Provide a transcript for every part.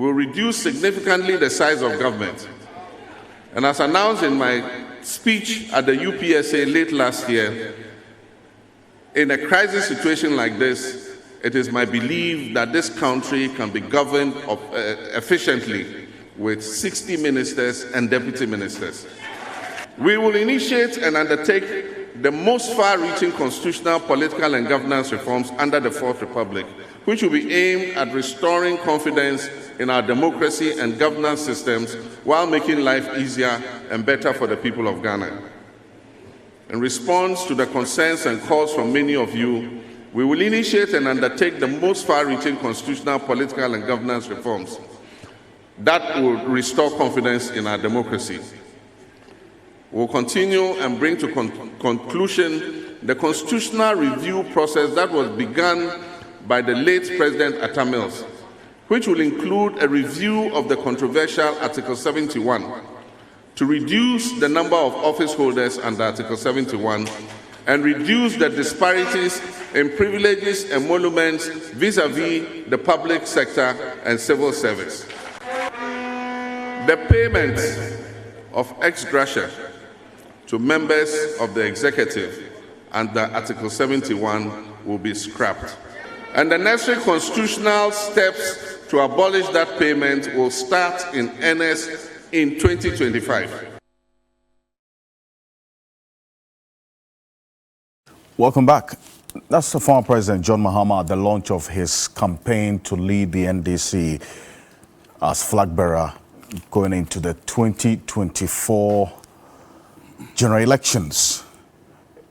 will reduce significantly the size of government. And as announced in my speech at the UPSA late last year, in a crisis situation like this, it is my belief that this country can be governed efficiently with 60 ministers and deputy ministers. We will initiate and undertake the most far-reaching constitutional, political, and governance reforms under the Fourth Republic, which will be aimed at restoring confidence in our democracy and governance systems while making life easier and better for the people of Ghana. In response to the concerns and calls from many of you, we will initiate and undertake the most far-reaching constitutional, political, and governance reforms that will restore confidence in our democracy. We'll continue and bring to conclusion the constitutional review process that was begun by the late President Atta Mills, which will include a review of the controversial Article 71 to reduce the number of office holders under Article 71 and reduce the disparities in privileges and emoluments vis-à-vis the public sector and civil service. The payment of ex-gratia to members of the executive under Article 71 will be scrapped. And the necessary constitutional steps to abolish that payment will start in earnest in 2025. Welcome back. That's the former President John Mahama at the launch of his campaign to lead the NDC as flag bearer going into the 2024 general elections.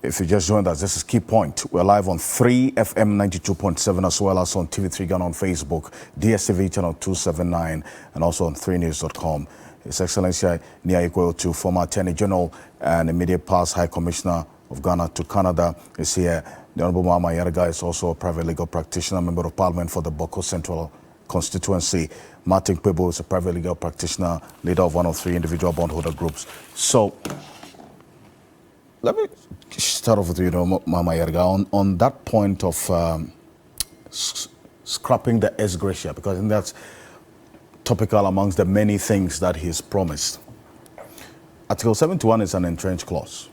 If you just joined us, this is Key Point. We're live on 3 FM 92.7 as well as on TV3 Ghana on Facebook, DSTV channel 279, and also on 3news.com. His Excellency Nia to former Attorney General and immediate past High Commissioner of Ghana to Canada is here. The Honorable Mahama Yarga is also a private legal practitioner, Member of Parliament for the Boko Central Constituency. Martin Kwebo is a private legal practitioner, leader of one of three individual bondholder groups. So, let me start off with you, Mahama Yarga, on that point of scrapping the ex-gratia, because I think that's topical amongst the many things that he's promised. Article 71 is an entrenched clause.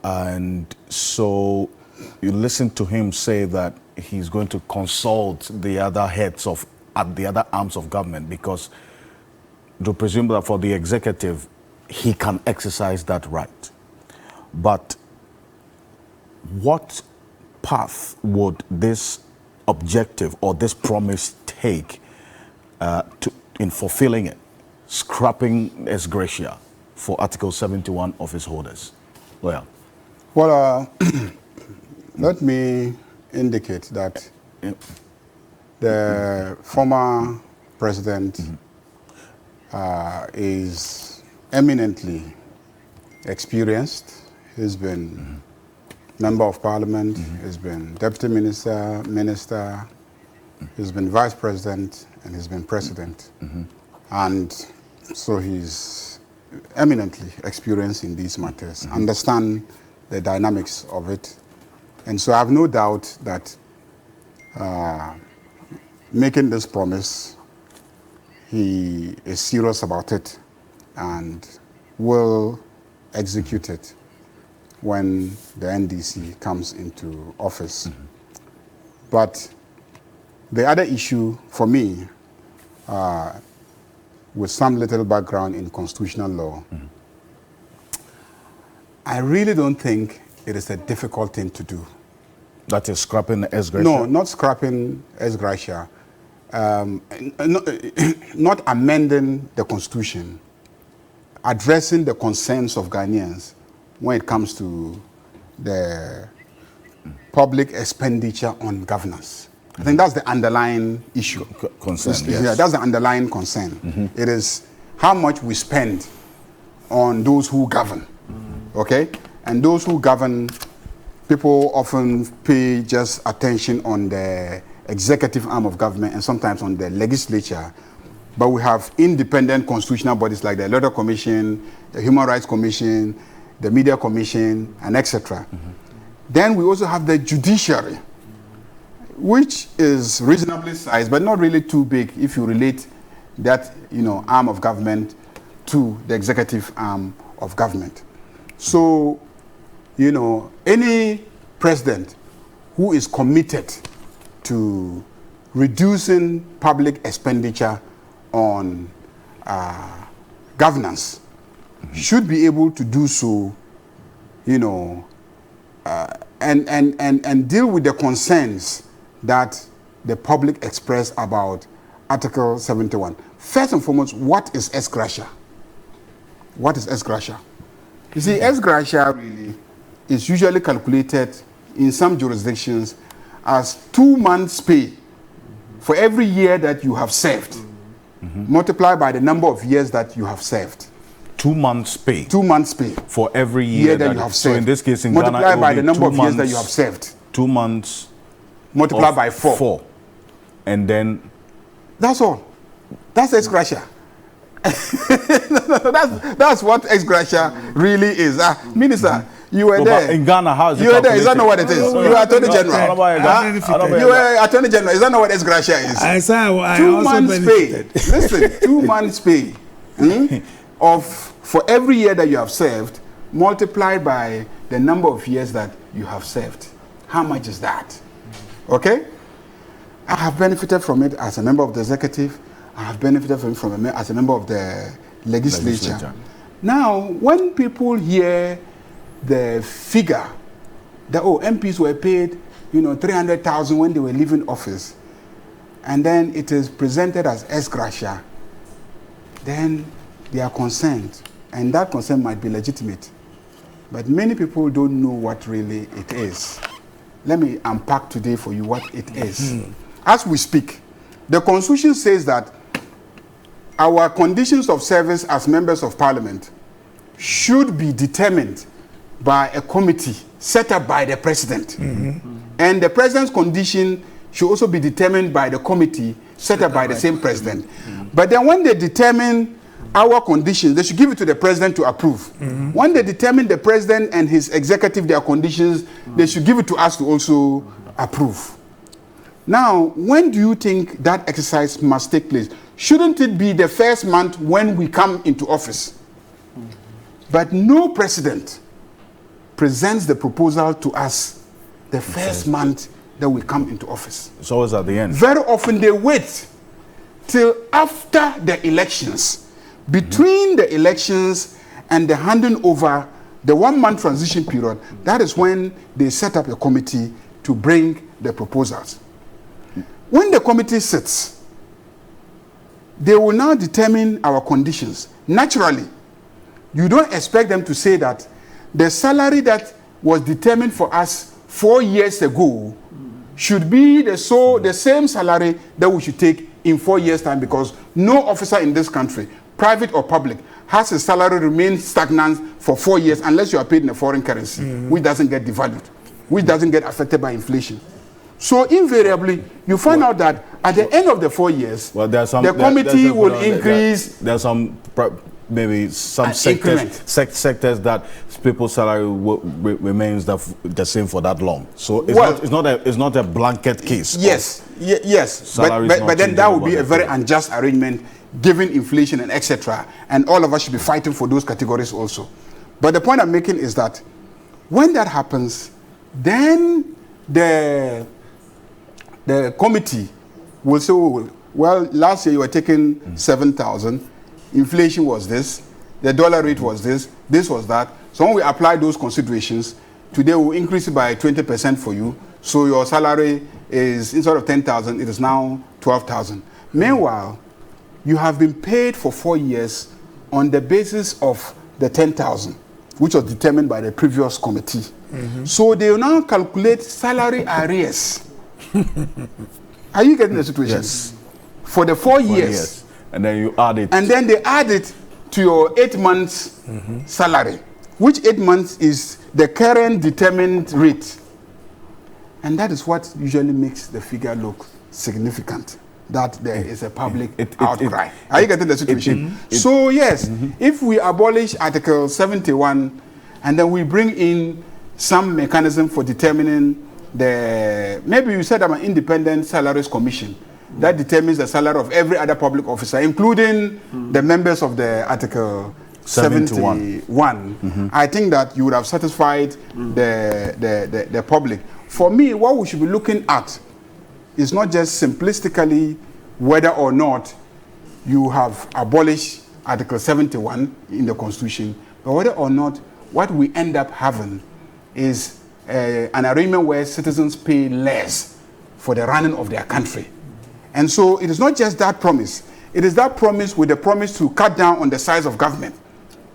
And so you listen to him say that he's going to consult the other heads at the other arms of government, because to presume that for the executive, he can exercise that right. But what path would this objective or this promise take in fulfilling it, scrapping ex-gratia for Article 71 office holders? Well, let me indicate that the former president is eminently experienced. He's been member of parliament, he's been deputy minister, he's been vice president, and he's been president. And so he's eminently experienced in these matters, understand the dynamics of it. And so I have no doubt that making this promise, he is serious about it and will execute it when the NDC comes into office. But the other issue for me, with some little background in constitutional law, I really don't think it is a difficult thing to do. That is scrapping ex-gratia? No, not scrapping ex-gratia. Not amending the constitution, addressing the concerns of Ghanaians when it comes to the public expenditure on governance. I think that's the underlying issue. Concern, yes. Yeah, that's the underlying concern. It is how much we spend on those who govern, okay? And those who govern, people often pay just attention on the executive arm of government and sometimes on the legislature. But we have independent constitutional bodies like the Electoral Commission, the Human Rights Commission, the Media Commission, and etc. Then we also have the judiciary. which is reasonably sized, but not really too big if you relate that, arm of government to the executive arm of government. So, any president who is committed to reducing public expenditure on governance should be able to do so, and deal with the concerns that the public express about Article 71. First and foremost, what is Ex-Gratia? What is Ex-Gratia? You see, Ex-Gratia really is usually calculated in some jurisdictions as 2 months' pay for every year that you have served, multiplied by the number of years that you have served. 2 months pay. 2 months pay for every year that you have served. So in this case, in multiplied Ghana, by the number of years that you have served. 2 months multiplied by 4. And then that's all. That's Ex-Gratia. that's what Ex-Gratia really is. Minister, you were there. In Ghana, how is it? You were there. Is that not what it is? You were Attorney General. You were Attorney General. Is that not what Ex-Gratia is? I 2 months pay. Listen, 2 months pay for every year that you have served, multiplied by the number of years that you have served. How much is that? Okay? I have benefited from it as a member of the executive. I have benefited from it as a member of the legislature. Now, when people hear the figure that, MPs were paid, 300,000 when they were leaving office, and then it is presented as Ex-Gratia, then they are concerned, and that concern might be legitimate. But many people don't know what really it is. Let me unpack today for you what it is. As we speak, the Constitution says that our conditions of service as members of Parliament should be determined by a committee set up by the President. And the President's condition should also be determined by the committee set up by the same President. But then when they determine our conditions, they should give it to the President to approve. When they determine the President and his executive their conditions, they should give it to us to also approve. Now, when do you think that exercise must take place? Shouldn't it be the first month when we come into office? But no president presents the proposal to us the first month that we come into office. It's always at the end. Very often they wait till after the elections. Between the elections and the handing over, the 1 month transition period, that is when they set up a committee to bring the proposals. When the committee sits, they will now determine our conditions. Naturally, you don't expect them to say that the salary that was determined for us 4 years ago should be the same salary that we should take in 4 years' time, because no officer in this country, private or public, has his salary remain stagnant for 4 years unless you are paid in a foreign currency, which doesn't get devalued, which doesn't get affected by inflation. So invariably, you find out that at the end of the 4 years, the committee will increase. There's some maybe some sectors that people's salary remains the same for that long. So it's not a blanket case. Yes, yes. But then that would be a very unjust arrangement given inflation and etc. And all of us should be fighting for those categories also. But the point I'm making is that when that happens, then the committee will say, well, last year you were taking 7,000. Inflation was this, the dollar rate was this was that. So when we apply those considerations, today we'll increase it by 20% for you. So your salary is, instead of 10,000, it is now 12,000. Meanwhile, you have been paid for 4 years on the basis of the 10,000, which was determined by the previous committee. So they will now calculate salary arrears. Are you getting the situation? Yes. For the 4 years. And then you add it. And then they add it to your 8 months salary, which 8 months is the current determined rate. And that is what usually makes the figure look significant, that there is a public outcry. Are you getting the situation? So yes, if we abolish Article 71 and then we bring in some mechanism for determining maybe you said I'm an independent salaries commission that determines the salary of every other public officer, including the members of the Article 71. I think that you would have satisfied the public. For me, what we should be looking at is not just simplistically whether or not you have abolished Article 71 in the Constitution, but whether or not what we end up having is an arrangement where citizens pay less for the running of their country. And so it is not just that promise. It is that promise with the promise to cut down on the size of government,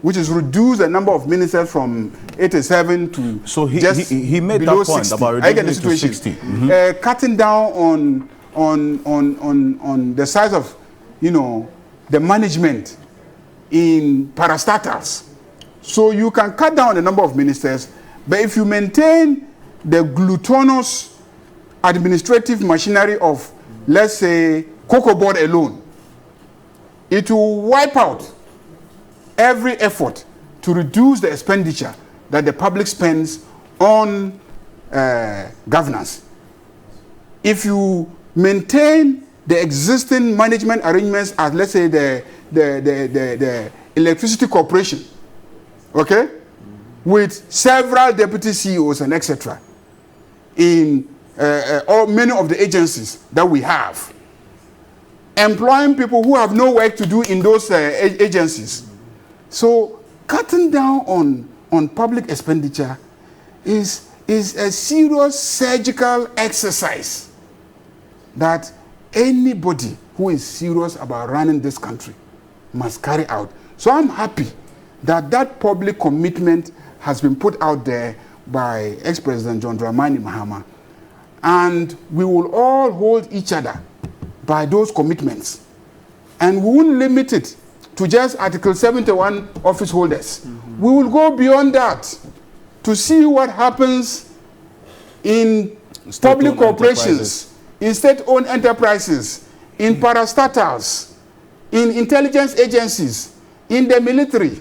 which is reduce the number of ministers from 87 to he made below that point 60. about reducing it to 60. Cutting down on the size of, the management in parastatals. So you can cut down the number of ministers, but if you maintain the gluttonous administrative machinery of, let's say, Cocoa Board alone, it will wipe out every effort to reduce the expenditure that the public spends on governance. If you maintain the existing management arrangements as, let's say, the electricity corporation, okay, with several deputy CEOs and etc. in many of the agencies that we have, employing people who have no work to do in those agencies. So cutting down on public expenditure is a serious surgical exercise that anybody who is serious about running this country must carry out. So I'm happy that that public commitment has been put out there by ex-President John Dramani Mahama, and we will all hold each other by those commitments, and we won't limit it to just Article 71 office holders. We will go beyond that to see what happens in public corporations, in state-owned enterprises, in parastatals, in intelligence agencies, in the military,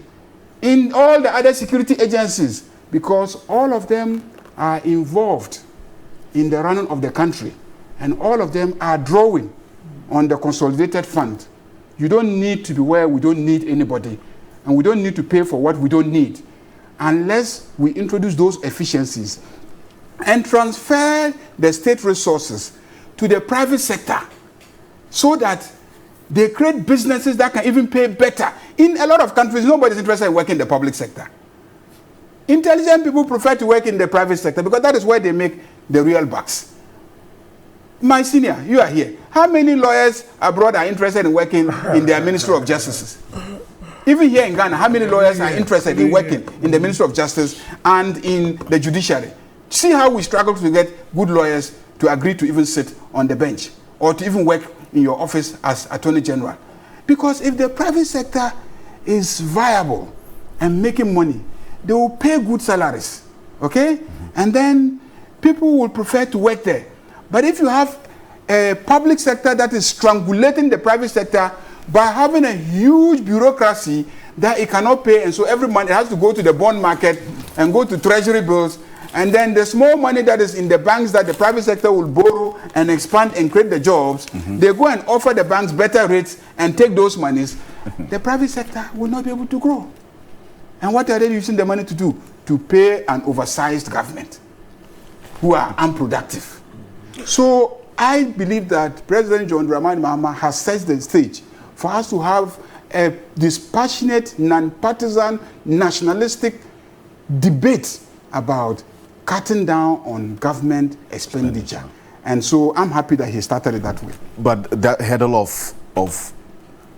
in all the other security agencies, because all of them are involved in the running of the country, and all of them are drawing on the consolidated fund. You don't need to be where we don't need anybody, and we don't need to pay for what we don't need, unless we introduce those efficiencies and transfer the state resources to the private sector so that they create businesses that can even pay better. In a lot of countries, nobody's interested in working in the public sector. Intelligent people prefer to work in the private sector because that is where they make the real bucks. My senior, you are here. How many lawyers abroad are interested in working in their Ministry of Justice? Even here in Ghana, how many lawyers are interested in working in the Ministry of Justice and in the judiciary? See how we struggle to get good lawyers to agree to even sit on the bench or to even work in your office as Attorney General. Because if the private sector is viable and making money, they will pay good salaries, okay? And then people will prefer to work there. But if you have a public sector that is strangulating the private sector by having a huge bureaucracy that it cannot pay, and so every month it has to go to the bond market and go to treasury bills, and then the small money that is in the banks that the private sector will borrow and expand and create the jobs, they go and offer the banks better rates and take those monies. The private sector will not be able to grow. And what are they using the money to do? To pay an oversized government who are unproductive. So I believe that President John Dramani Mahama has set the stage for us to have a dispassionate, non-partisan, nationalistic debate about cutting down on government expenditure. And so I'm happy that he started it that way. But that hurdle of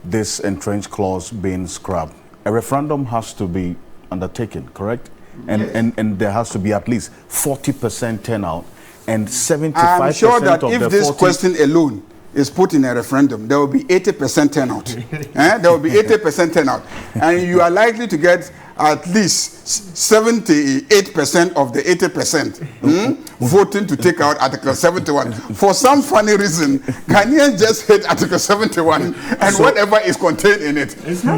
this entrenched clause being scrapped, a referendum has to be undertaken, correct? And there has to be at least 40% turnout and 75% I'm sure that of if the this 40 question alone is put in a referendum, there will be 80% turnout. There will be 80% turnout. And you are likely to get at least 78% of the 80% voting to take out Article 71. For some funny reason, Ghanaians just hate Article 71 and whatever is contained in it.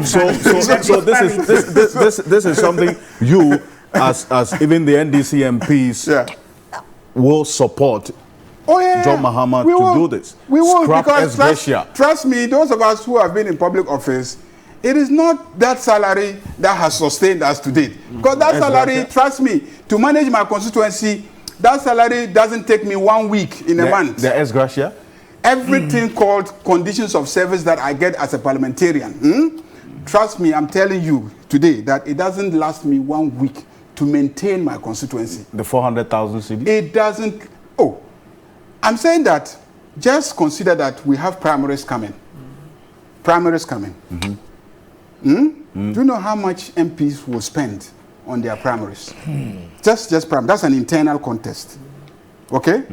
So this is something you, as even the NDC MPs, will support John Mahama to do this. We will, Scrap because Ex-Gratia. trust me, those of us who have been in public office, it is not that salary that has sustained us to date. Because that salary, trust me, to manage my constituency, that salary doesn't take me 1 week in a month. The Ex-Gratia? Everything called conditions of service that I get as a parliamentarian, trust me, I'm telling you today that it doesn't last me 1 week to maintain my constituency. The 400,000 cedis? It doesn't. Oh, I'm saying that just consider that we have primaries coming. Primaries coming. Do you know how much MPs will spend on their primaries? Just primary. That's an internal contest. Okay?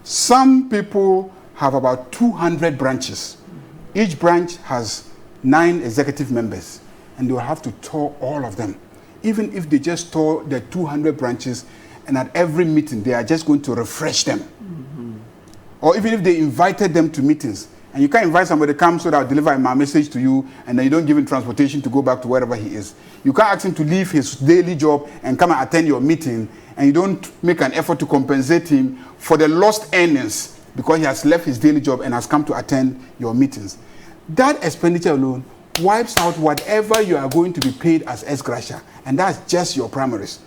Some people have about 200 branches. Each branch has 9 executive members, and they will have to tour all of them. Even if they just tour the 200 branches, and at every meeting they are just going to refresh them. Or even if they invited them to meetings, and you can't invite somebody to come so that I'll deliver my message to you, and then you don't give him transportation to go back to wherever he is. You can't ask him to leave his daily job and come and attend your meeting, and you don't make an effort to compensate him for the lost earnings because he has left his daily job and has come to attend your meetings. That expenditure alone wipes out whatever you are going to be paid as Ex-Gratia, and that's just your primaries.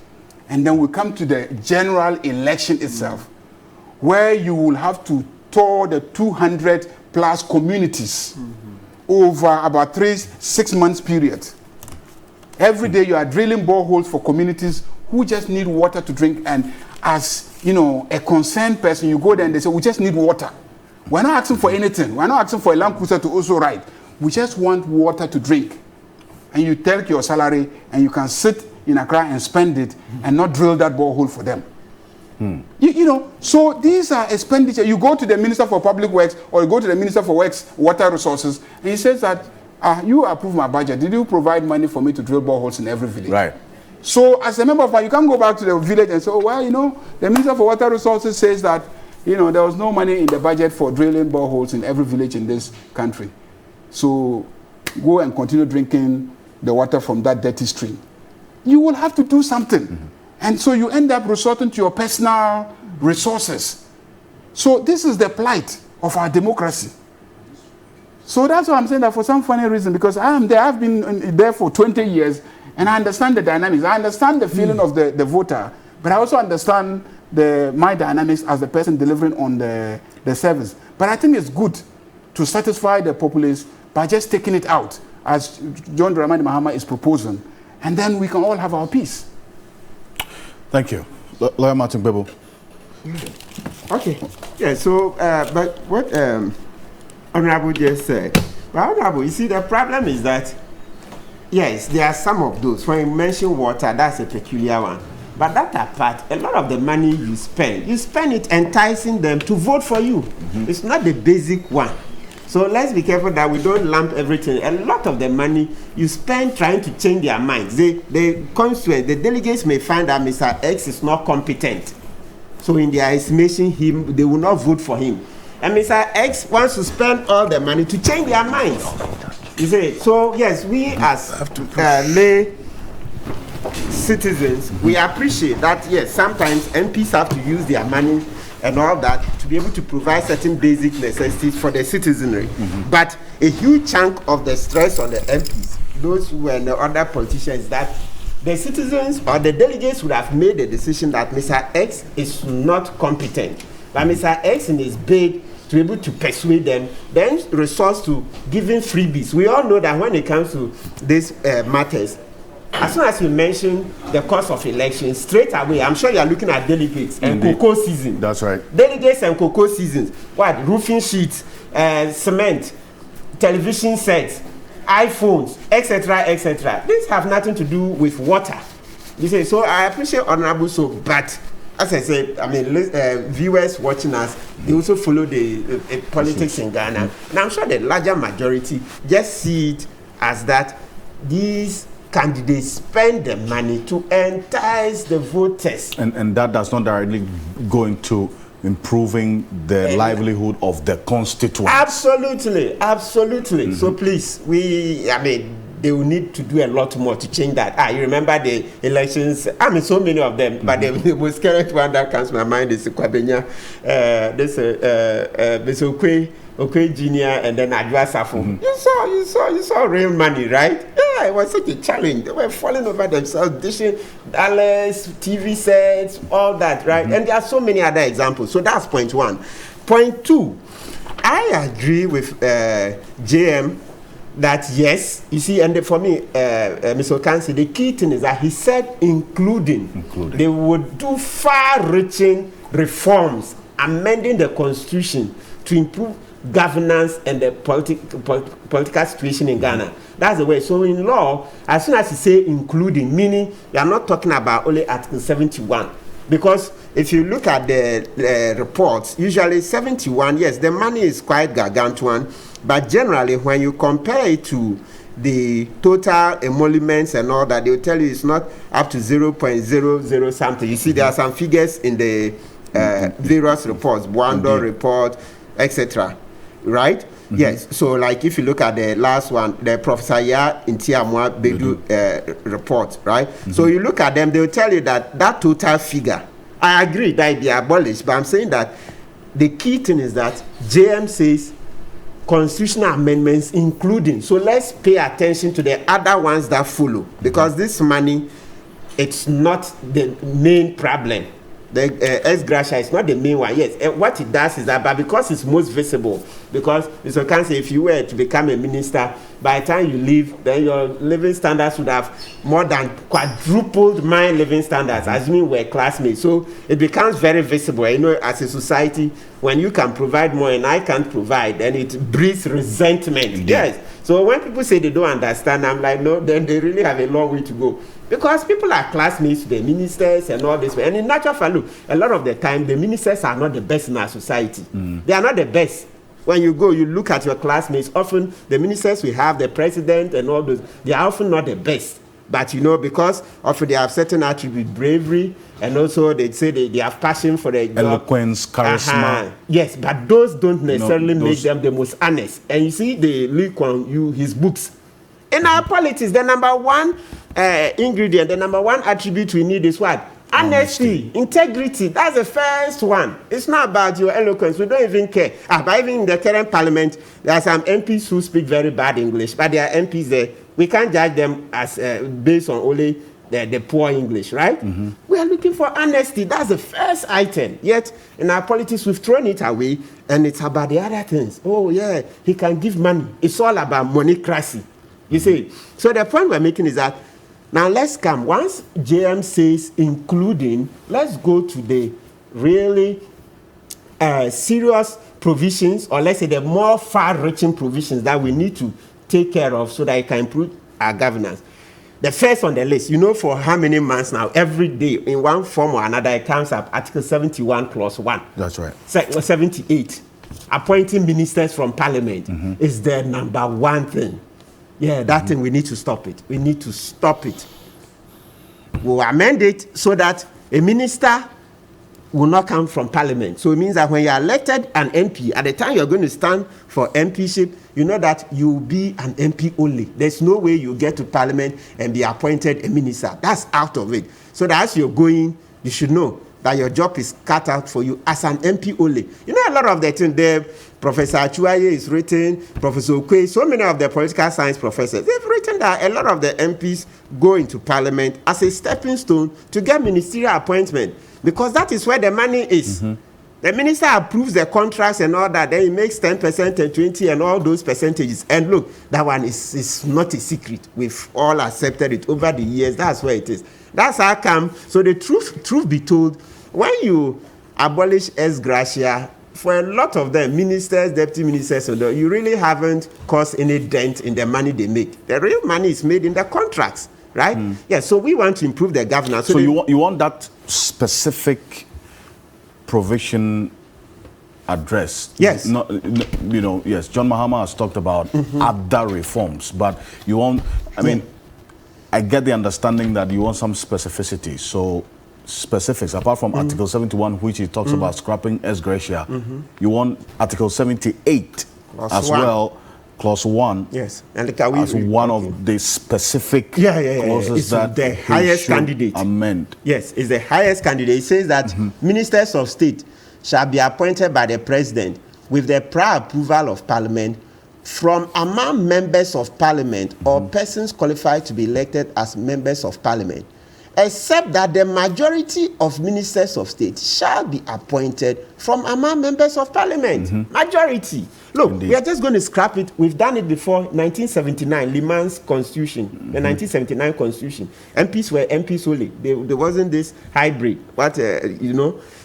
And then we come to the general election itself, where you will have to tour the 200 plus communities over about 6 months period. Every day you are drilling boreholes for communities who just need water to drink, and as you know, a concerned person, you go there and they say, we just need water. We're not asking for anything. We're not asking for a Land Cruiser to also ride. We just want water to drink. And you take your salary and you can sit in Accra and spend it and not drill that borehole for them. You know, so these are expenditure. You go to the Minister for Public Works or you go to the Minister for Works, Water Resources, and he says that, you approve my budget. Did you provide money for me to drill boreholes in every village? Right. So as a member of you can't go back to the village and say, oh, well, you know, the Minister for Water Resources says that, you know, there was no money in the budget for drilling boreholes in every village in this country. So go and continue drinking the water from that dirty stream. You will have to do something. And so you end up resorting to your personal resources. So this is the plight of our democracy. So that's why I'm saying that for some funny reason, because I am there, I've been there for 20 years, and I understand the dynamics. I understand the feeling of the voter, but I also understand my dynamics as the person delivering on the service. But I think it's good to satisfy the populace by just taking it out, as John Dramani Mahama is proposing, and then we can all have our peace. Thank you. Lawyer Martin Bebo. Okay. Yeah, so, but what Honorable just said, well, Honorable, you see, the problem is that, yes, there are some of those. When you mention water, that's a peculiar one. But that apart, a lot of the money you spend it enticing them to vote for you. It's not the basic one. So let's be careful that we don't lump everything. A lot of the money you spend trying to change their minds. The delegates may find that Mr. X is not competent. So in their estimation, they will not vote for him. And Mr. X wants to spend all the money to change their minds. You see, so yes, we as lay citizens, we appreciate that, yes, sometimes MPs have to use their money and all that to be able to provide certain basic necessities for the citizenry. But a huge chunk of the stress on the MPs, those who were the other politicians, that the citizens or the delegates would have made the decision that Mr. X is not competent. But Mr. X, in his bid to be able to persuade them, then resorts to giving freebies. We all know that when it comes to these matters, as soon as you mention the cost of elections, straight away, I'm sure you are looking at delegates and cocoa season. That's right. Delegates and cocoa seasons. What? Roofing sheets, cement, television sets, iPhones, etc., etc. These have nothing to do with water. You say, so I appreciate Honorable So, but as I said, I mean, viewers watching us, they also follow the politics in Ghana. And I'm sure the larger majority just see it as that these candidates spend the money to entice the voters. And that does not directly go into improving the livelihood of the constituents. Absolutely, absolutely. So please, they will need to do a lot more to change that. You remember the elections? I mean, so many of them, but the most current one that comes to my mind is Kwabenya, this Okwe Junior, and then Adwa Safo. You saw real money, right? Yeah, it was such a challenge. They were falling over themselves, dishing dollars, TV sets, all that, right? And there are so many other examples. So that's point one. Point two, I agree with JM that yes, you see, and for me, Mr. Okansi, the key thing is that he said including. They would do far-reaching reforms, amending the constitution to improve governance and the political situation in Ghana. That's the way. So in law, as soon as you say including, meaning you are not talking about only Article 71. Because if you look at the reports, usually 71, yes, the money is quite gargantuan, but generally when you compare it to the total emoluments and all that, they will tell you it's not up to 0.00 something. You see, there are some figures in the various reports, Bwando report, etc. Right? Yes. So, like if you look at the last one, the Professor Ya Intiamwa Bedu report, right? So you look at them, they will tell you that total figure. I agree that it be abolished, but I'm saying that the key thing is that JM says constitutional amendments including. So let's pay attention to the other ones that follow, because this money, it's not the main problem. The Ex-Gratia is not the main one. Yes, what it does is that, but because it's most visible, because Mr. Kansi, if you were to become a minister, by the time you leave, then your living standards would have more than quadrupled my living standards, assuming we're classmates. So it becomes very visible. You know, as a society, when you can provide more and I can't provide, then it breeds resentment. Indeed. Yes. So when people say they don't understand, I'm like, no, then they really have a long way to go. Because people are classmates, the ministers and all this. And in natural fact, look, a lot of the time, the ministers are not the best in our society. They are not the best. When you go, you look at your classmates, often the ministers we have, the president and all those, they are often not the best. But you know, because often they have certain attributes, bravery, and also they say they have passion for the job. Eloquence, charisma. Yes, but those don't necessarily make them the most honest. And you see, the Lee Kuan Yew, his books. In our politics, the number one ingredient, the number one attribute we need is what? Honesty, integrity. That's the first one. It's not about your eloquence. We don't even care. But even in the current parliament, there are some MPs who speak very bad English, but there are MPs there. We can't judge them as based on only the poor English, right? We are looking for honesty. That's the first item. Yet in our politics, we've thrown it away, and it's about the other things. Oh yeah, he can give money. It's all about moneycracy. You see, so the point we're making is that now let's come. Once JM says including, let's go to the really serious provisions, or let's say the more far-reaching provisions that we need to take care of so that it can improve our governance. The first on the list, you know, for how many months now, every day, in one form or another, it comes up, Article 71 clause 1. That's right. 78. Appointing ministers from parliament is the number one thing. Yeah, that thing, we need to stop it. We need to stop it. We'll amend it so that a minister will not come from parliament. So it means that when you are elected an MP, at the time you're going to stand for MPship, you know that you'll be an MP only. There's no way you get to parliament and be appointed a minister. That's out of it. So that as you're going, you should know that your job is cut out for you as an MP only. You know, a lot of the things there, Professor Achuaye is written, Professor Okwe, so many of the political science professors, they've written that a lot of the MPs go into parliament as a stepping stone to get ministerial appointment, because that is where the money is. The minister approves the contracts and all that, then he makes 10% and 20% and all those percentages. And look, that one is not a secret. We've all accepted it over the years. That's where it is. That's how come. So the truth be told, when you abolish Ex-Gratia, for a lot of them, ministers, deputy ministers, you really haven't caused any dent in the money they make. The real money is made in the contracts, right? Yeah, so we want to improve the governance. So you want that specific provision addressed? Yes. Not, you know, yes, John Mahama has talked about other reforms, but you want, I mean, I get the understanding that you want some specificity. So specifics, apart from Article 71, which he talks about scrapping Ex-Gratia, you want Article 78 as well, clause 1 Yes, and can we as one of the specific clauses it's that the he highest should candidate. amend. Yes, it's the highest candidate. It says that ministers of state shall be appointed by the president with the prior approval of parliament from among members of parliament or persons qualified to be elected as members of parliament, except that the majority of ministers of state shall be appointed from among members of parliament. Majority. Look, Indeed. we are just going to scrap it. We've done it before. 1979, Liman's constitution, the 1979 constitution. MPs were MPs only. There wasn't this hybrid.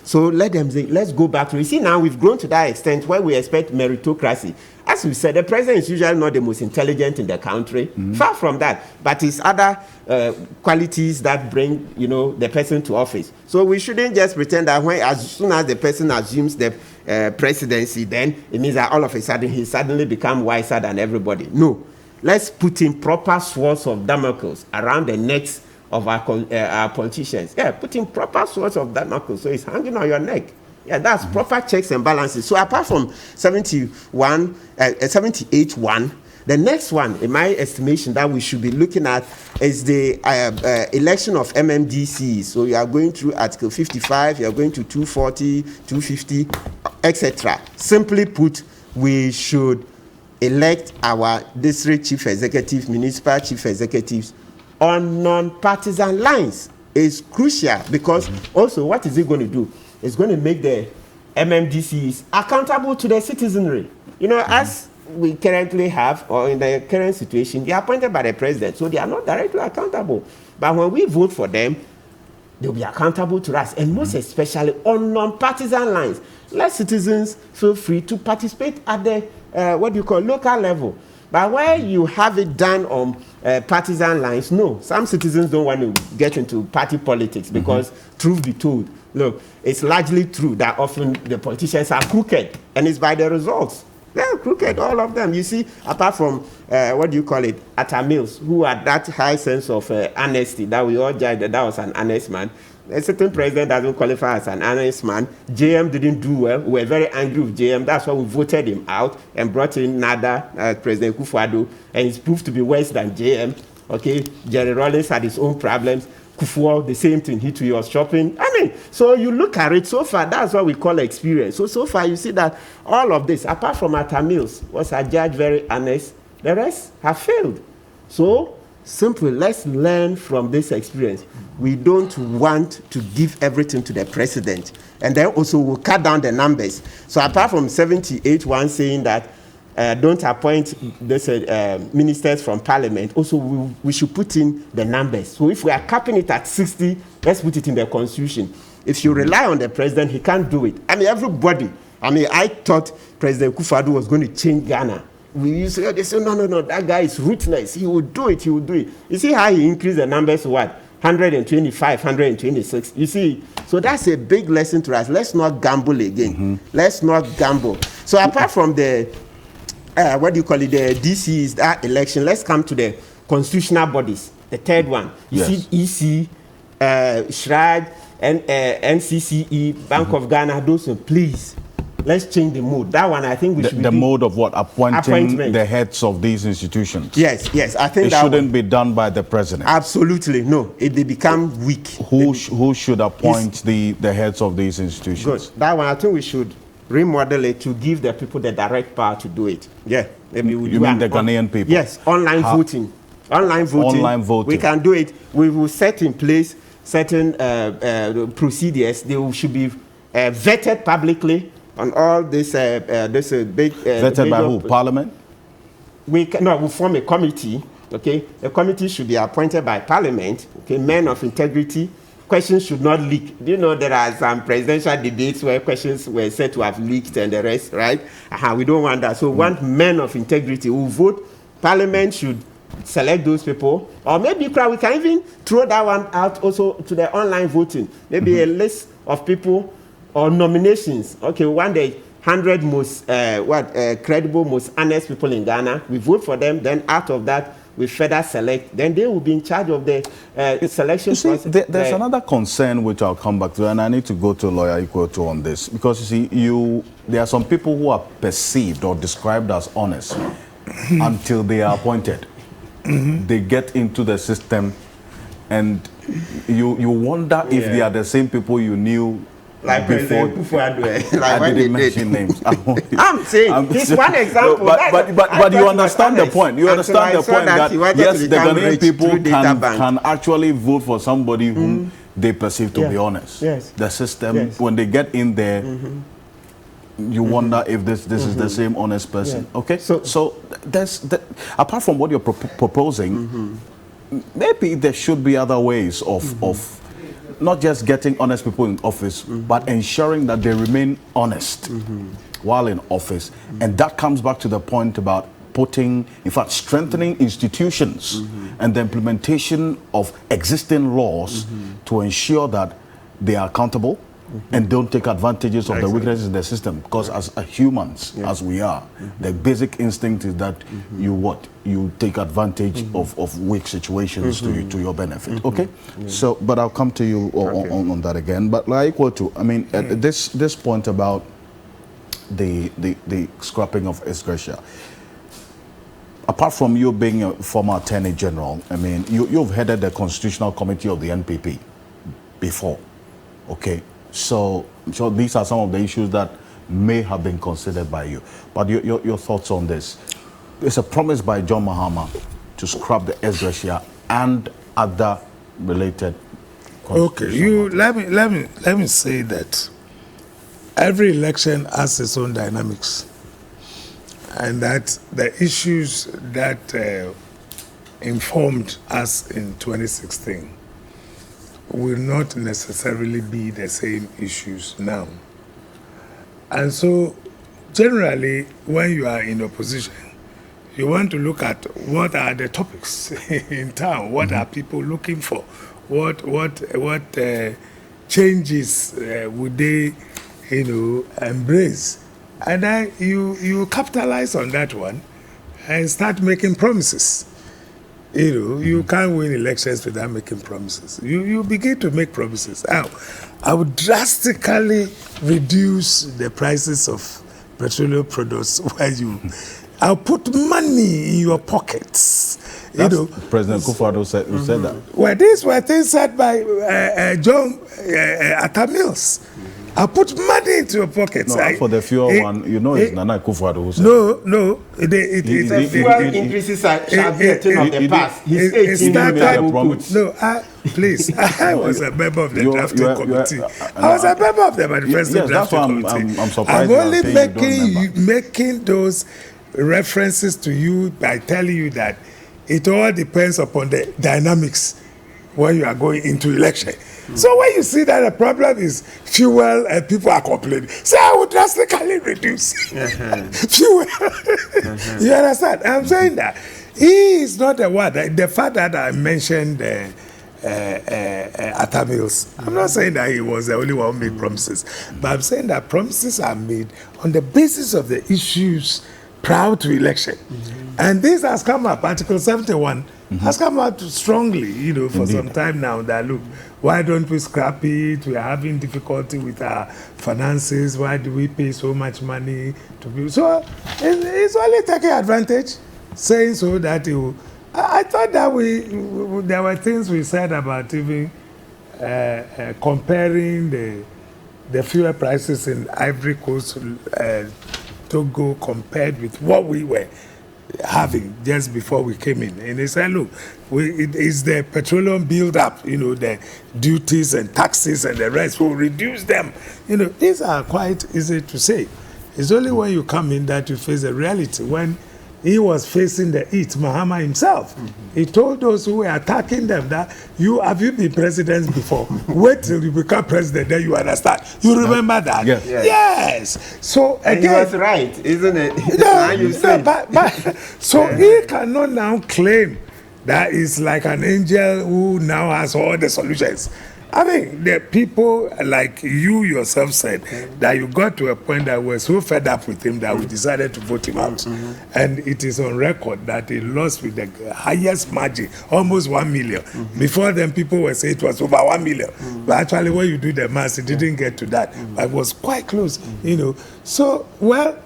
So let them say, let's go back to it. You see, now we've grown to that extent where we expect meritocracy. As we said, the president is usually not the most intelligent in the country. Far from that. But it's other qualities that bring, the person to office. So we shouldn't just pretend that as soon as the person assumes the presidency, then it means that all of a sudden he suddenly become wiser than everybody. No. Let's put in proper swords of Damocles around the necks of our politicians. Yeah, put in proper swords of Damocles so it's hanging on your neck. Yeah, that's proper checks and balances. So apart from 78-1, the next one, in my estimation, that we should be looking at is the election of MMDCs. So you are going through Article 55, you are going to 240, 250, etc. Simply put, we should elect our district chief executive, municipal chief executives on non-partisan lines. It's crucial because also what is it going to do? It's going to make the MMDCs accountable to the citizenry. As we currently have, or in the current situation, they are appointed by the president, so they are not directly accountable. But when we vote for them, they'll be accountable to us, and most especially on non-partisan lines. Let citizens feel free to participate at the, local level. But where you have it done on partisan lines, no, some citizens don't want to get into party politics because, truth be told, look, it's largely true that often the politicians are crooked, and it's by the results. They're crooked, all of them. You see, apart from, Atta Mills, who had that high sense of honesty that we all judged that was an honest man. A certain president doesn't qualify as an honest man. JM didn't do well. We were very angry with JM. That's why we voted him out and brought in Nada, President Kufuor, and he's proved to be worse than JM. Okay, Jerry Rawlings had his own problems. Kufuor, the same thing. He too was shopping. So you look at it so far, that's what we call experience. So far you see that all of this, apart from Atta Mills, was a judge very honest. The rest have failed. So simply, let's learn from this experience. We don't want to give everything to the president. And then also we'll cut down the numbers. So apart from 78-1 saying that don't appoint this, ministers from parliament, also we should put in the numbers. So if we are capping it at 60, let's put it in the constitution. If you rely on the president, he can't do it. Everybody. I thought President Kufuor was going to change Ghana. We used to say, no, that guy is ruthless. He will do it. You see how he increased the numbers to what? 125, 126. You see, so that's a big lesson to us. Let's not gamble again. Let's not gamble. So apart from the, the DCs, that election, let's come to the constitutional bodies. The third one. You see, EC, SHRAG, and NCCE, Bank of Ghana, those ones, please. Let's change the mode. That one, I think we should. The mode of what? Appointing the heads of these institutions. Yes. I think it shouldn't be done by the president. Absolutely no. They become weak. Who should appoint the heads of these institutions? Good. That one, I think we should remodel it to give the people the direct power to do it. Yeah. Maybe we you mean the Ghanaian people? Yes. Online voting. Online voting. We can do it. We will set in place certain procedures. They should be vetted publicly. On all this, big... vetted by who? Parliament? We form a committee, okay? The committee should be appointed by Parliament, okay? Men of integrity. Questions should not leak. Do you know there are some presidential debates where questions were said to have leaked and the rest, right? We don't want that. So we want men of integrity who vote. Parliament should select those people. Or maybe we can even throw that one out also to the online voting. Maybe a list of people or nominations. Okay, we want the 100 most credible, most honest people in Ghana. We vote for them. Then out of that, we further select. Then they will be in charge of the selection process. There's another concern which I'll come back to, and I need to go to Lawyer Ikweotu on this, because you see, there are some people who are perceived or described as honest, until they are appointed. They get into the system, and you wonder if they are the same people you knew like before. Like I didn't mention names. I'm saying he's one example. But you understand the point. You understand the point that yes, the Ghanaian people can actually vote for somebody whom they perceive to be honest. Yes. The system, when they get in there, you wonder if this is the same honest person. Okay. So there's apart from what you're proposing, maybe there should be other ways of not just getting honest people in office, but ensuring that they remain honest while in office. And that comes back to the point about strengthening institutions and the implementation of existing laws to ensure that they are accountable and don't take advantages of the weaknesses in the system. Because as humans, as we are, the basic instinct is that you take advantage of weak situations to your benefit. Okay? So, but I'll come to you on that again. But like at this point about the scrapping of Ex-Gratia, apart from you being a former Attorney General, you've headed the Constitutional Committee of the NPP before. Okay? So these are some of the issues that may have been considered by you. But your thoughts on this? There's a promise by John Mahama to scrap the Ex-Gratia and other related. Okay, let me say that every election has its own dynamics, and that the issues that informed us in 2016 will not necessarily be the same issues now. And so, generally, when you are in opposition, you want to look at what are the topics in town, what are people looking for, what changes would they, embrace, and then you capitalize on that one and start making promises. You can't win elections without making promises. You begin to make promises. I would drastically reduce the prices of petroleum products I'll put money in your pockets. President Kufuor said that. Well, these were things said by John Atta Mills. I'll put money into your pockets. No, for the fuel one, it's Nana Kufuor who said. No. The fuel increases shall be a thing of the past. Please. I was a member of the drafting committee. I was a member of the manifesto drafting committee. I'm surprised. I'm only making those references to you by telling you that it all depends upon the dynamics when you are going into election. So when you see that the problem is fuel and people are complaining, say I would drastically reduce fuel. You understand? I'm saying that he is not the one. The fact that I mentioned Atta Mills, I'm not saying that he was the only one who made promises, but I'm saying that promises are made on the basis of the issues prior to election. And this has come up, Article 71 has come out strongly, for some time now, that look, why don't we scrap it? We are having difficulty with our finances. Why do we pay so much money to people? So it's only taking advantage, saying so that it will. I thought that there were things we said about even comparing the fuel prices in Ivory Coast, Togo, compared with what we were having just before we came in. And they said, look, it is the petroleum build-up, the duties and taxes and the rest, will reduce them. These are quite easy to say. It's only when you come in that you face the reality. When he was facing the heat, Mahama himself, he told those who were attacking them that, have you been president before? Wait till you become president, then you understand. You remember that? Yes. So again, he was right, isn't it? So he cannot now claim that is like an angel who now has all the solutions. I mean, the people like you yourself said that you got to a point that we're so fed up with him that we decided to vote him out. And it is on record that he lost with the highest margin, almost 1 million. Before then, people were saying it was over 1 million. But actually, when you do the math, it didn't get to that. But it was quite close, So, well,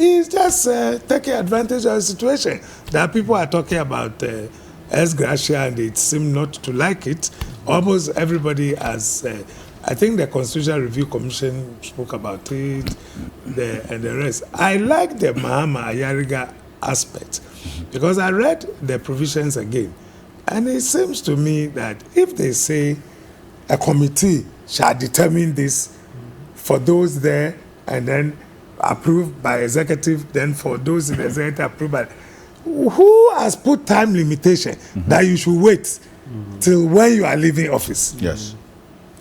he's just taking advantage of the situation. That people are talking about Ex-Gratia and it seem not to like it. Almost everybody has, I think the Constitutional Review Commission spoke about it, and the rest. I like the Mahama Ayariga aspect because I read the provisions again. And it seems to me that if they say a committee shall determine this for those there and then approved by executive, then for those in the executive approved by, who has put time limitation that you should wait till when you are leaving office? Yes.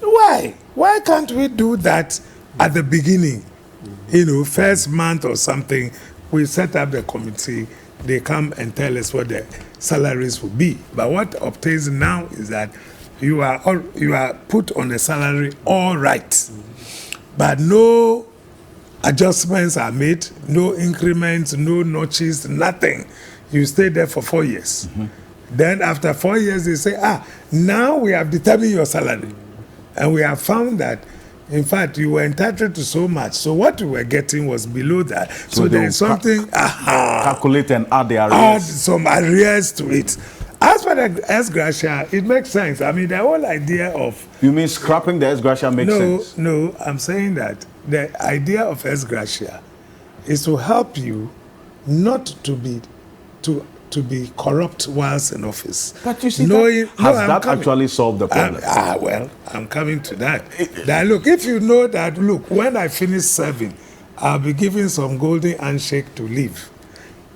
Why? Why can't we do that at the beginning? You know, first month or something, we set up the committee, they come and tell us what the salaries will be. But what obtains now is that you are put on a salary all right, but no adjustments are made, no increments, no notches, nothing. You stay there for 4 years. Then after 4 years, they say, now we have determined your salary. And we have found that, in fact, you were entitled to so much. So what we were getting was below that. So there is something, calculate and add the arrears. add some arrears to it. As for the Ex-Gratia, it makes sense. I mean, the whole idea of... You mean scrapping the Ex-Gratia makes sense? No, I'm saying that the idea of Ex-Gratia is to help you not to be corrupt whilst in office. But you see, that actually solved the problem? Well, I'm coming to that. That look, if you know that, look, when I finish serving, I'll be given some golden handshake to leave.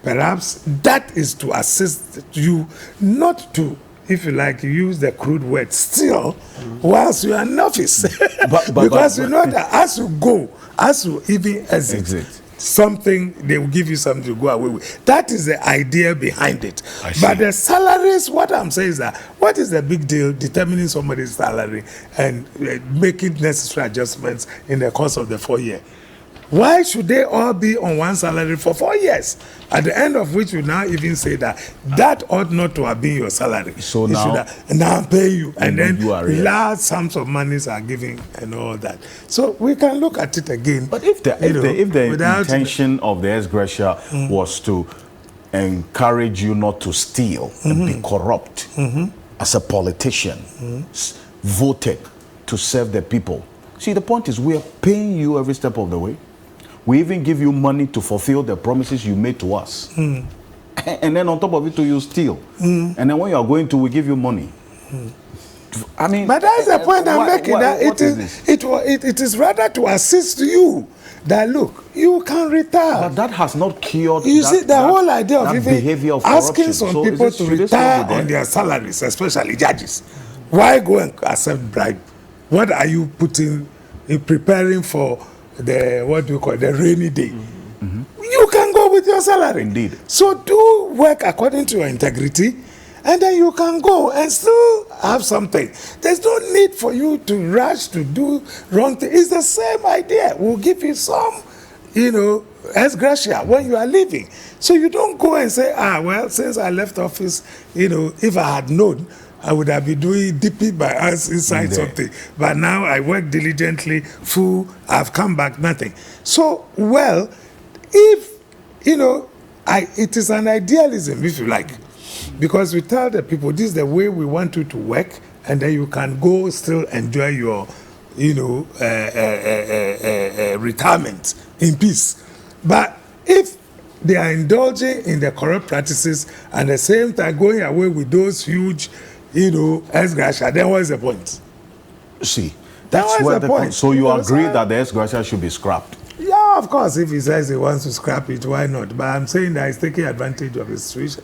Perhaps that is to assist you not to, if you like, use the crude word, steal whilst you are in office. Because you know that as you go, as you even exit, something, they will give you something to go away with. That is the idea behind it. But the salaries, what I'm saying is that, what is the big deal determining somebody's salary and making necessary adjustments in the course of the 4 years? Why should they all be on one salary for 4 years? At the end of which you now even say that ought not to have been your salary. So now pay you, and then large sums of monies are given and all that. So we can look at it again. But if the intention of the Ex-Gratia was to encourage you not to steal and be corrupt as a politician, voted to serve the people. See, the point is we are paying you every step of the way. We even give you money to fulfill the promises you made to us. And then on top of it, you steal. And then when you are going to, we give you money. I mean, but that's the point I'm making. It is rather to assist you. That look, you can retire. But that has not cured. You see, the whole idea of even behavior of asking some people to retire on their salaries, especially judges. Why go and accept bribe? What are you putting in preparing for the the rainy day? You can go with your salary. Indeed. So do work according to your integrity, and then you can go and still have something. There's no need for you to rush to do wrong thing. It's the same idea. We'll give you some, Ex-Gratia when you are leaving. So you don't go and say, well, since I left office, if I had known, I would have been doing DP by us inside something. But now I work diligently, I've come back, nothing. So, well, if, it is an idealism, if you like. Because we tell the people, this is the way we want you to work, and then you can go still enjoy your, retirement in peace. But if they are indulging in the corrupt practices and at the same time going away with those huge Ex-Gratia, then what's the point? See, that's where the point. So you agree that the Ex-Gratia should be scrapped? Yeah, of course. If he says he wants to scrap it, why not? But I'm saying that he's taking advantage of the situation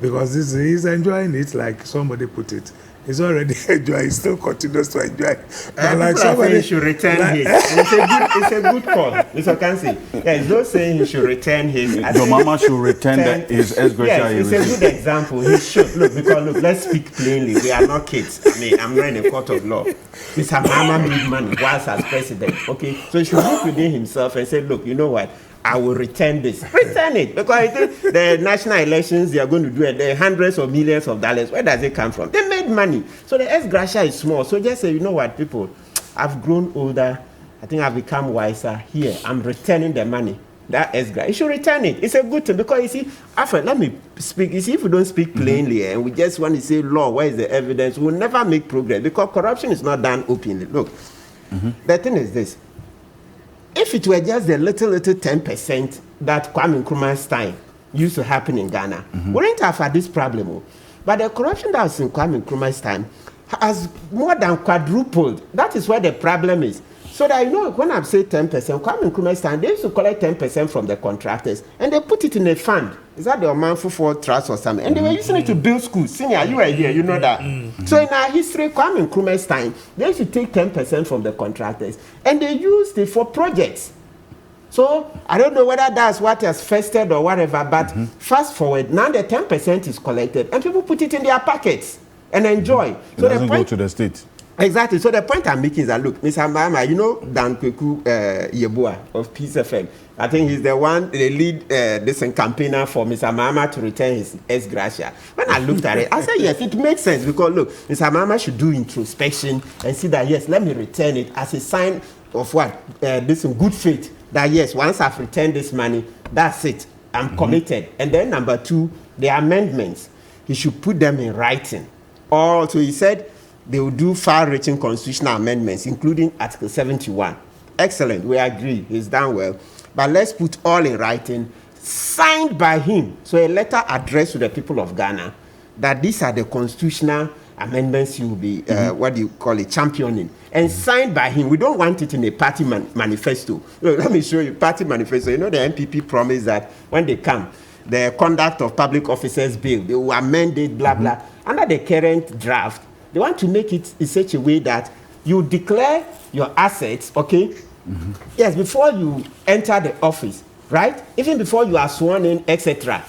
because he's enjoying it like somebody put it. He's already enjoying. He still continues to enjoy it. Like somebody he should return his. It's a good call, Mr. Kansi. Yeah, he's not saying he should return his. Your mama should return his Ex-Gratia. Yes, it's a good example. He should look. Let's speak plainly. We are not kids. I mean, I'm not in a court of law. Mr. Mahama made money whilst as president. Okay, so he should look within himself and say, look, you know what? I will return this. Return it. Because I think the national elections they are going to do it, the hundreds of millions of dollars, where does it come from? They made money. So the Ex-Gratia is small. So just say, you know what, people, I've grown older. I think I've become wiser. Here, I'm returning the money. that ex-gratia. You should return it. It's a good thing because, you see, Alfred, let me speak. You see, if we don't speak plainly and we just want to say law, where is the evidence, we'll never make progress because corruption is not done openly. Look, the thing is this. If it were just the little 10% that Kwame Nkrumah's time used to happen in Ghana, we wouldn't have had this problem. But the corruption that was in Kwame Nkrumah's time has more than quadrupled. That is where the problem is. So that, when I say 10%, Kwame Nkrumah's time, they used to collect 10% from the contractors and they put it in a fund. Is that the Omanfo for Trust or something? And they were using it to build schools. Senior, you were here, you know that. So in our history, Kwame Nkrumah's time, they used to take 10% from the contractors and they used it for projects. So I don't know whether that's what has festered or whatever, but fast forward, now the 10% is collected and people put it in their pockets and enjoy. So it doesn't go to the state. Exactly. So the point I'm making is that, look, Mr. Mahama, Dan Kweku Yeboah of Peace FM. I think he's the lead campaigner for Mr. Mahama to return his ex-gratia. When I looked at it, I said, yes, it makes sense because, look, Mr. Mahama should do introspection and see that, yes, let me return it as a sign of what? This good faith. That, yes, once I've returned this money, that's it. I'm committed. And then number 2, the amendments. He should put them in writing. Also, he said, they will do far-reaching constitutional amendments, including Article 71. Excellent, we agree, he's done well. But let's put all in writing, signed by him. So a letter addressed to the people of Ghana, that these are the constitutional amendments he will be, championing. And signed by him. We don't want it in a party manifesto. Look, let me show you, party manifesto. The NPP promised that when they come, the conduct of public officers bill, they will amend it, blah, blah. Under the current draft, they want to make it in such a way that you declare your assets, okay? Yes, before you enter the office, right? Even before you are sworn in, etc.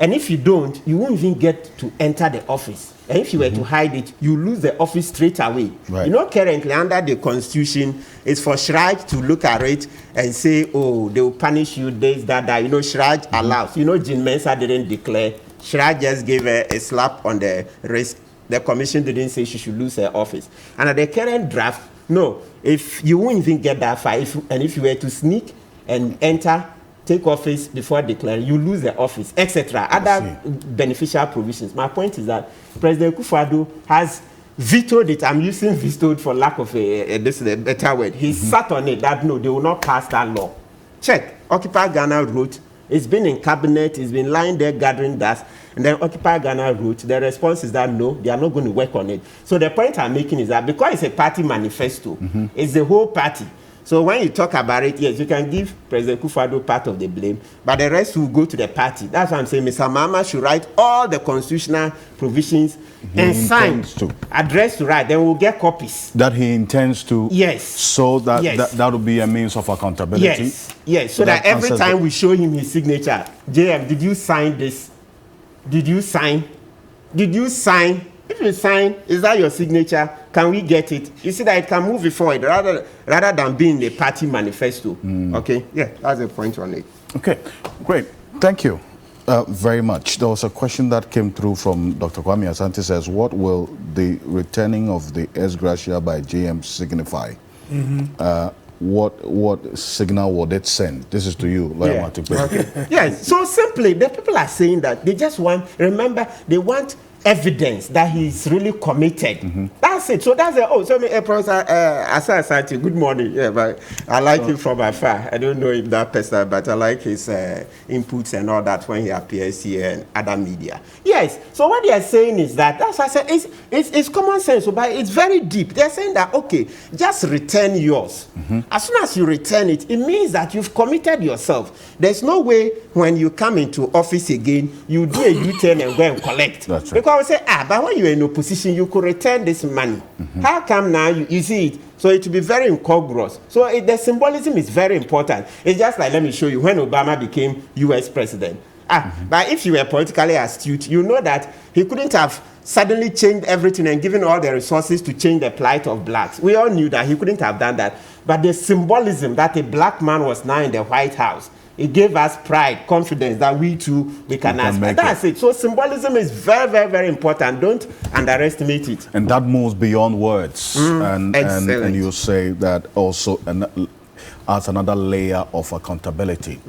And if you don't, you won't even get to enter the office. And if you were to hide it, you lose the office straight away. Right. Currently under the Constitution, it's for Shraj to look at it and say, oh, they will punish you, this, that. Shraj allows. Jean Mensa didn't declare. Shraj just gave a slap on the wrist. The commission didn't say she should lose her office. And at the current draft, no, if you won't even get that far, if you were to sneak and enter, take office before declaring, you lose the office, etc. Other beneficial provisions. My point is that President Kufuor has vetoed it. I'm using vetoed for lack of a better word. He sat on it that no, they will not pass that law. Check. Occupy Ghana wrote. It's been in cabinet. It's been lying there gathering dust. And then Occupy Ghana wrote. The response is that no, they are not going to work on it. So the point I'm making is that because it's a party manifesto, it's the whole party. So when you talk about it, yes, you can give President Kufuor part of the blame, but the rest will go to the party. That's why I'm saying Mr. Mahama should write all the constitutional provisions and sign, address to write. Then we'll get copies. That he intends to. Yes. So that that will be a means of accountability. Yes. Yes. So that every time we show him his signature, JM, did you sign this? Did you sign? Did you sign? If you sign, is that your signature? Can we get it? You see that it can move forward rather than being a party manifesto. Okay? Yeah, that's the point on it. Okay, great. Thank you very much. There was a question that came through from Dr. Kwame Asante says, what will the returning of the ex-gratia by JM signify? What signal would it send? This is to you, Lawyer Matip. Okay. Yes, so simply, the people are saying that they just want, remember, they want evidence that he's really committed. That's it. So that's it. Oh, so Professor Asante, good morning. Yeah, but I like him from afar. I don't know him that person, but I like his inputs and all that when he appears here and other media. Yes. So what they are saying is that, that's why I said it's common sense, but it's very deep. They're saying that, okay, just return yours. As soon as you return it, it means that you've committed yourself. There's no way when you come into office again, you do a U-turn and go and collect. That's right. Because I would say, but when you're in opposition, you could return this money. How come now you see it? So it will be very incongruous. So the symbolism is very important. It's just like, let me show you, when Obama became US president. But if you were politically astute, you know that he couldn't have suddenly changed everything and given all the resources to change the plight of blacks. We all knew that he couldn't have done that. But the symbolism that a black man was now in the White House, it gave us pride, confidence that we too, we can aspire. That's it. So symbolism is very, very, very important. Don't underestimate it. And that moves beyond words. And you say that also adds another layer of accountability.